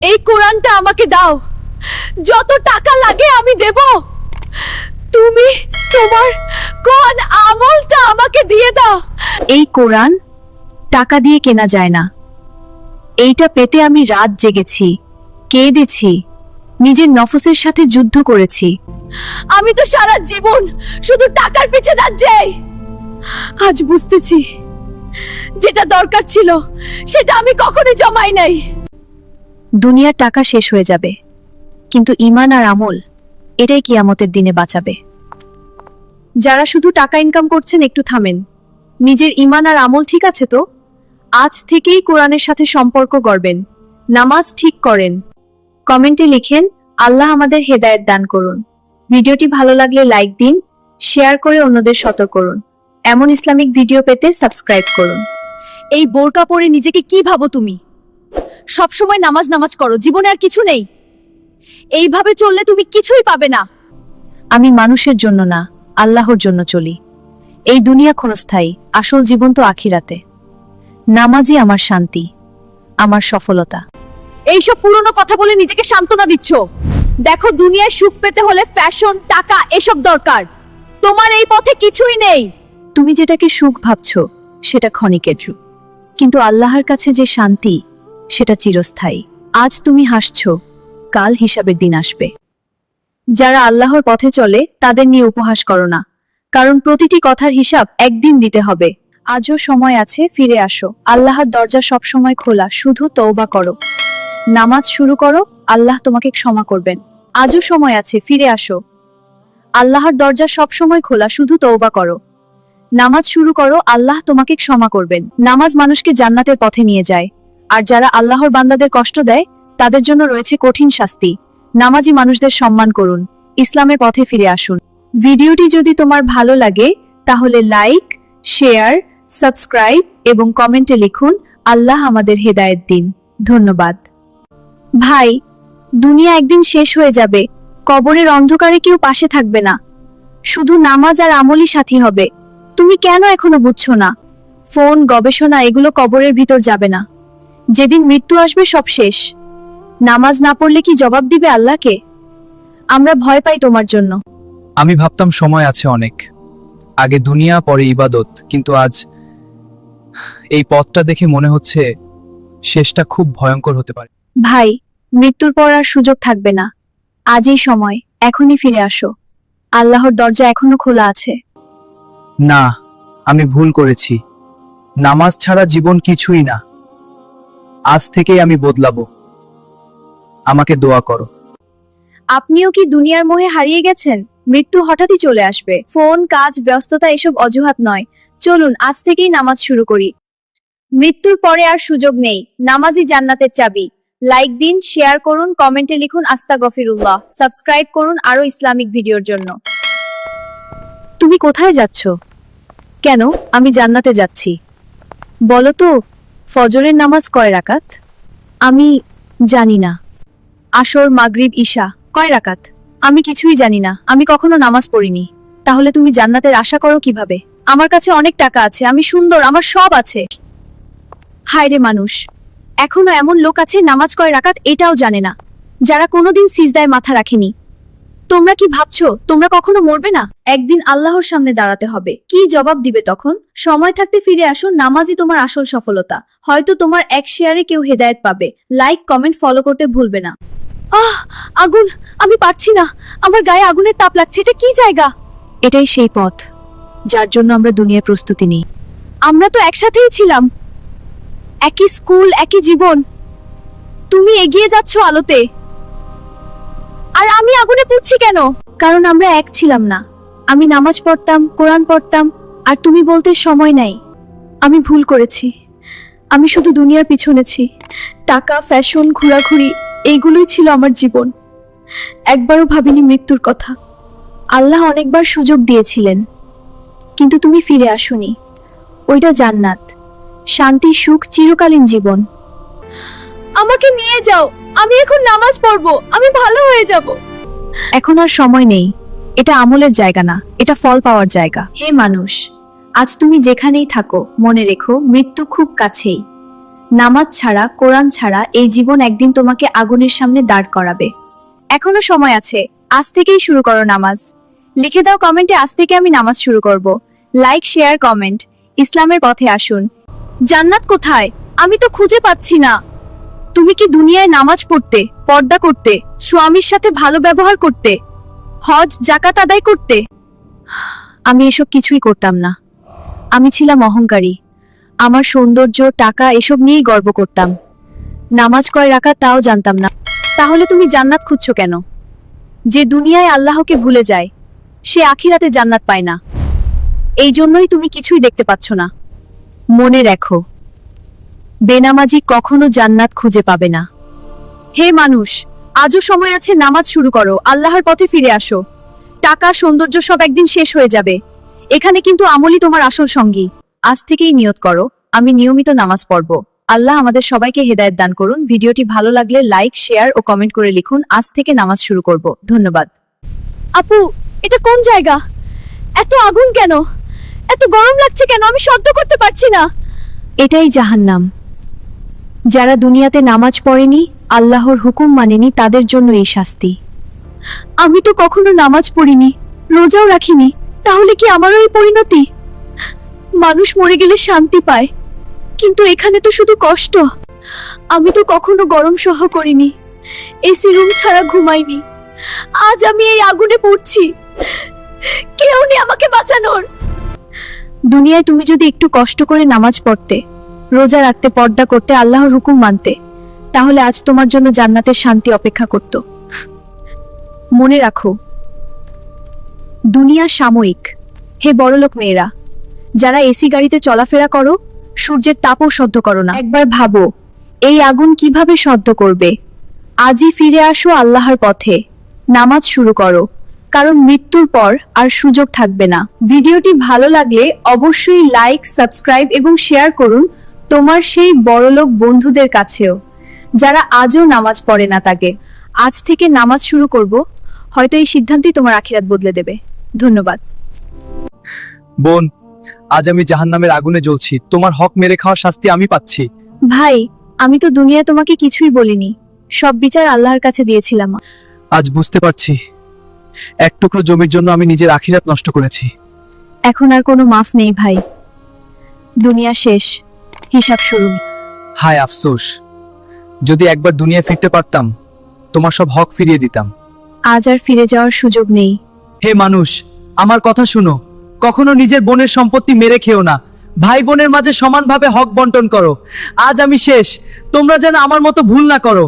এই কোরআনটা আমাকে দাও, যত টাকা লাগে আমি দেব। তুমি তোমার কোন আমলটা আমাকে দিয়ে দাও। এই কোরআন টাকা দিয়ে কেনা যায় না। এইটা পেতে আমি রাত জেগেছি, কেঁদেছি, নিজের নফসের সাথে যুদ্ধ করেছি। আমি তো সারা জীবন শুধু টাকার পিছে দৌড়াচ্ছি। আজ বুঝতেছি যেটা দরকার ছিল সেটা আমি কখনোই জমাই নাই। দুনিয়ার টাকা শেষ হয়ে যাবে, কিন্তু ঈমান আর আমল এটাই কিয়ামতের দিনে বাঁচাবে। যারা শুধু টাকা ইনকাম করছেন একটু থামেন। নিজের ঈমান আর আমল ঠিক আছে তো? আজ থেকেই কোরআনের সাথে সম্পর্ক গড়বেন, নামাজ ঠিক করেন। কমেন্টে লিখেন আল্লাহ আমাদের হেদায়েত দান করুন। ভিডিওটি ভালো লাগলে লাইক দিন, শেয়ার করে অন্যদের সতর্ক করুন। এমন ইসলামিক ভিডিও পেতে সাবস্ক্রাইব করুন। এই বোরকা পরে নিজেকে কি ভাবো তুমি? সবসময় নামাজ নামাজ করো, জীবনে আর কিছু নেই। এইভাবে চললে তুমি কিছুই পাবে না। আমি মানুষের জন্য না, আল্লাহর জন্য চলি। এই দুনিয়া ক্ষণস্থায়ী, আসল জীবন তো আখিরাতে। নামাজই আমার শান্তি, আমার সফলতা। এইসব পুরনো কথা বলে নিজেকে সান্ত্বনা দিচ্ছ। দেখো, দুনিয়ায় সুখ পেতে হলে ফ্যাশন, টাকা এসব দরকার। তোমার এই পথে কিছুই নেই। তুমি যেটাকে সুখ ভাবছো সেটা ক্ষণিকের সুখ, কিন্তু আল্লাহর কাছে যে শান্তি সেটা চিরস্থায়ী। আজ তুমি হাসছো, কাল হিসাবের দিন আসবে। যারা আল্লাহর পথে চলে তাদের নিয়ে উপহাস করো না, কারণ প্রতিটি কথার হিসাব একদিন দিতে হবে। আজও সময় আছে, ফিরে আসো। আল্লাহর দরজা সব সময় খোলা, শুধু তওবা করো। নামাজ শুরু করো, আল্লাহ তোমাকে ক্ষমা করবেন। আজও সময় আছে, ফিরে আসো। আল্লাহর দরজা সব সময় খোলা, শুধু তওবা করো। নামাজ শুরু করো, আল্লাহ তোমাকে ক্ষমা করবেন। নামাজ মানুষকে জান্নাতের পথে নিয়ে যায়, আর যারা আল্লাহর বান্দাদের কষ্ট দেয় তাদের জন্য রয়েছে কঠিন শাস্তি। নামাজি মানুষদের সম্মান করুন, ইসলামের পথে ফিরে আসুন। ভিডিওটি যদি তোমার ভালো লাগে তাহলে লাইক, শেয়ার, সাবস্ক্রাইব এবং কমেন্টে লিখুন আল্লাহ আমাদের হেদায়েত দিন। ধন্যবাদ। ভাই, দুনিয়া একদিন শেষ হয়ে যাবে। কবরের অন্ধকারে কেউ পাশে থাকবে না, শুধু নামাজ আর আমলই সাথী হবে। তুমি কেন এখনো বুঝছো না? ফোন, গবেষণা এগুলো কবরের ভিতর যাবে না। যেদিন মৃত্যু আসবে সব শেষ। নামাজ না পড়লে কি জবাব দিবে আল্লাহকে? আমরা ভয় পাই তোমার জন্য। আমি ভাবতাম সময় আছে অনেক, আগে দুনিয়া পরে ইবাদত, কিন্তু আজ এই পথটা দেখে মনে হচ্ছে শেষটা খুব ভয়ঙ্কর হতে পারে। ভাই, মৃত্যুর পর আর সুযোগ থাকবে না। আজই সময়, এখনই ফিরে আসো। আল্লাহর দরজা এখনো খোলা আছে। না, আমি ভুল করেছি। নামাজ ছাড়া জীবন কিছুই না। আজ থেকেই আমি বদলাবো। আমাকে দোয়া করো। আপনিও কি দুনিয়ার মোহে হারিয়ে গেছেন? মৃত্যু হঠাৎই চলে আসবে। ফোন, কাজ, ব্যস্ততা এসব অজুহাত নয়। চলুন আজ থেকেই নামাজ শুরু করি। মৃত্যুর পরে আর সুযোগ নেই। নামাজই জান্নাতের চাবি। লাইক দিন, শেয়ার করুন, কমেন্টে লিখুন আস্তাগফিরুল্লাহ। সাবস্ক্রাইব করুন আরো ইসলামিক ভিডিওর জন্য। তুমি কোথায় যাচ্ছ? কেন? আমি জান্নাতে যাচ্ছি। বলো তো, ফজরের নামাজ কয় রাকাত? আমি জানি না। আসর, মাগরিব, ঈশা কয় রাকাত? আমি কিছুই জানি না। আমি কখনো নামাজ পড়িনি। তাহলে তুমি জান্নাতের আশা করো কিভাবে? আমার কাছে অনেক টাকা আছে, আমি সুন্দর, আমার সব আছে। হায় রে মানুষ, এখনো এমন লোক আছে নামাজ কয় রাকাত এটাও জানে না, যারা কোনোদিন সিজদায় মাথা রাখেনি। তোমরা কি ভাবছো তোমরা কখনো মরবে না? একদিন আল্লাহর সামনে দাঁড়াতে হবে। কি জবাব দিবে তখন? সময় থাকতে ফিরে আসো। নামাজই তোমার আসল সফলতা। হয়তো তোমার এক শেয়ারে কেউ হেদায়েত পাবে। লাইক, কমেন্ট, ফলো করতে ভুলবে না। আগুন! আমি পারছি না, আমার গায়ে আগুনের তাপ লাগছে। এটা কি জায়গা? এটাই সেই পথ যার জন্য আমরা দুনিয়ায় প্রস্তুতি নিই। আমরা তো একসাথেই ছিলাম, একই স্কুল, একই জীবন। তুমি এগিয়ে যাচ্ছ আলোতে, আর আমি আগুনে পুড়ছি কেন? কারণ আমরা এক ছিলাম না। আমি নামাজ পড়তাম, কোরআন পড়তাম, আর তুমি বলতে সময় নাই। আমি ভুল করেছি। আমি শুধু দুনিয়ার পিছনেছি। টাকা, ফ্যাশন, ঘোরাঘুরি এইগুলোই ছিল আমার জীবন। একবারও ভাবিনি মৃত্যুর কথা। আল্লাহ অনেকবার সুযোগ দিয়েছিলেন, কিন্তু তুমি ফিরে আসোনি। ওইটা জান্নাত, শান্তি, সুখ, চিরকালীন জীবন। আমাকে নিয়ে যাও, আমি এখন নামাজ পড়বো, আমি ভালো হয়ে যাব। এখন আর সময় নেই। এটা আমলের জায়গা না, এটা ফল পাওয়ার জায়গা। হে মানুষ, আজ তুমি যেখানেই থাকো মনে রেখো মৃত্যু খুব কাছেই। নামাজ ছাড়া, কোরআন ছাড়া এই জীবন একদিন তোমাকে আগুনের সামনে দাঁড় করাবে। এখনো সময় আছে, আজ থেকেই শুরু করো নামাজ। লিখে দাও কমেন্টে, আজ থেকে আমি নামাজ শুরু করব। Like, share, comment. ইসলামের পথে আসুন। জান্নাত কোথায়? আমি তো খুঁজে পাচ্ছি না। তুমি কি দুনিয়ায় নামাজ পড়তে, পর্দা করতে, স্বামীর সাথে ভালো ব্যবহার করতে, হজ জাকাত আদায় করতে? আমি এসব কিছুই করতাম না। আমি ছিলাম অহংকারী। আমার সৌন্দর্য, টাকা এসব নিয়েই গর্ব করতাম। নামাজ কয় রাকাত তাও জানতাম না। তাহলে তুমি জান্নাত খুঁজছো কেন? যে দুনিয়ায় আল্লাহকে ভুলে যায়, সে আখিরাতে জান্নাত পায় না। এই জন্যই তুমি কিছুই দেখতে পাচ্ছ না। মনে রেখো, বেনামাজি কখনো জান্নাত খুঁজে পাবে না। হে মানুষ, আজও সময় আছে, নামাজ শুরু করো, আল্লাহর পথে ফিরে আসো। টাকা, সৌন্দর্য সব একদিন শেষ হয়ে যাবে। এখানে কিন্তু আমলই তোমার আসল সঙ্গী। আজ থেকেই নিয়ত করো, আমি নিয়মিত নামাজ পড়ব। আল্লাহ আমাদের সবাইকে হেদায়েত দান করুন। ভিডিওটি ভালো লাগলে লাইক, শেয়ার ও কমেন্ট করে লিখুন। আজ থেকে নামাজ শুরু করব। ধন্যবাদ। আপু, এটা কোন জায়গা? এত আগুন কেন? এত গরম লাগছে কেন? আমি সহ্য করতে পারছি না। এটাই জাহান্নাম। যারা দুনিয়াতে নামাজ পড়েনি, আল্লাহর হুকুম মানেনি, তাদের জন্য এই শাস্তি। আমি তো কখনো নামাজ পড়িনি, রোজাও রাখিনি, তাহলে কি আমারও এই পরিণতি? মানুষ মরে গেলে শান্তি পায়, কিন্তু এখানে তো শুধু কষ্ট। আমি তো কখনো গরম সহ করিনি, এসি রুম ছাড়া ঘুমাইনি। আজ আমি এই আগুনে পড়ছি, কেউ নেই আমাকে বাঁচানোর। দুনিয়ায় তুমি যদি একটু কষ্ট করে নামাজ পড়তে, রোজা রাখতে, পর্দা করতে, আল্লাহর হুকুম মানতে, তাহলে আজ তোমার জন্য জান্নাতের শান্তি অপেক্ষা করত। মনে রাখো, দুনিয়া সাময়িক। হে বড়লোক মেয়েরা, যারা এসি গাড়িতে চলাফেরা করো, সূর্যের তাপও সহ্য করো না, একবার ভাবো এই আগুন কিভাবে সহ্য করবে। আজই ফিরে আসো আল্লাহর পথে, নামাজ শুরু করো, কারণ মৃত্যুর পর আর সুযোগ থাকবে না। ভিডিওটি ভালো লাগলে অবশ্যই লাইক, সাবস্ক্রাইব এবং শেয়ার করুন তোমার সেই বড়লোক বন্ধুদের কাছেও, যারা আজও নামাজ পড়ে না তাকে। আজ থেকে নামাজ শুরু করব, হয়তো এই সিদ্ধান্তই তোমার আখিরাত বদলে দেবে। ধন্যবাদ। বোন, আজ আমি জাহান্নামের আগুনে জ্বলছি। তোমার হক মেরে খাওয়ার শাস্তি আমি পাচ্ছি। ভাই, আমি তো দুনিয়া তোমাকে কিছুই বলিনি, সব বিচার আল্লাহর কাছে দিয়েছিলাম। আজ বুঝতে পারছি, এক টুকরো জমির জন্য আমি নিজের আখিরাত নষ্ট করেছি। এখন আর কোনো মাফ নেই ভাই, দুনিয়া শেষ, হিসাব শুরু। হায় আফসোস, যদি একবার দুনিয়া ফিরতে পারতাম, তোমার সব হক ফিরিয়ে দিতাম। আজ আর ফিরে যাওয়ার সুযোগ নেই। হে মানুষ, আমার কথা শুনো, কখনো নিজের বোনের সম্পত্তি মেরে খেও না। ভাই বোনের মাঝে সমানভাবে হক বন্টন করো। আজ আমি শেষ, তোমরা যেন আমার মতো ভুল না করো।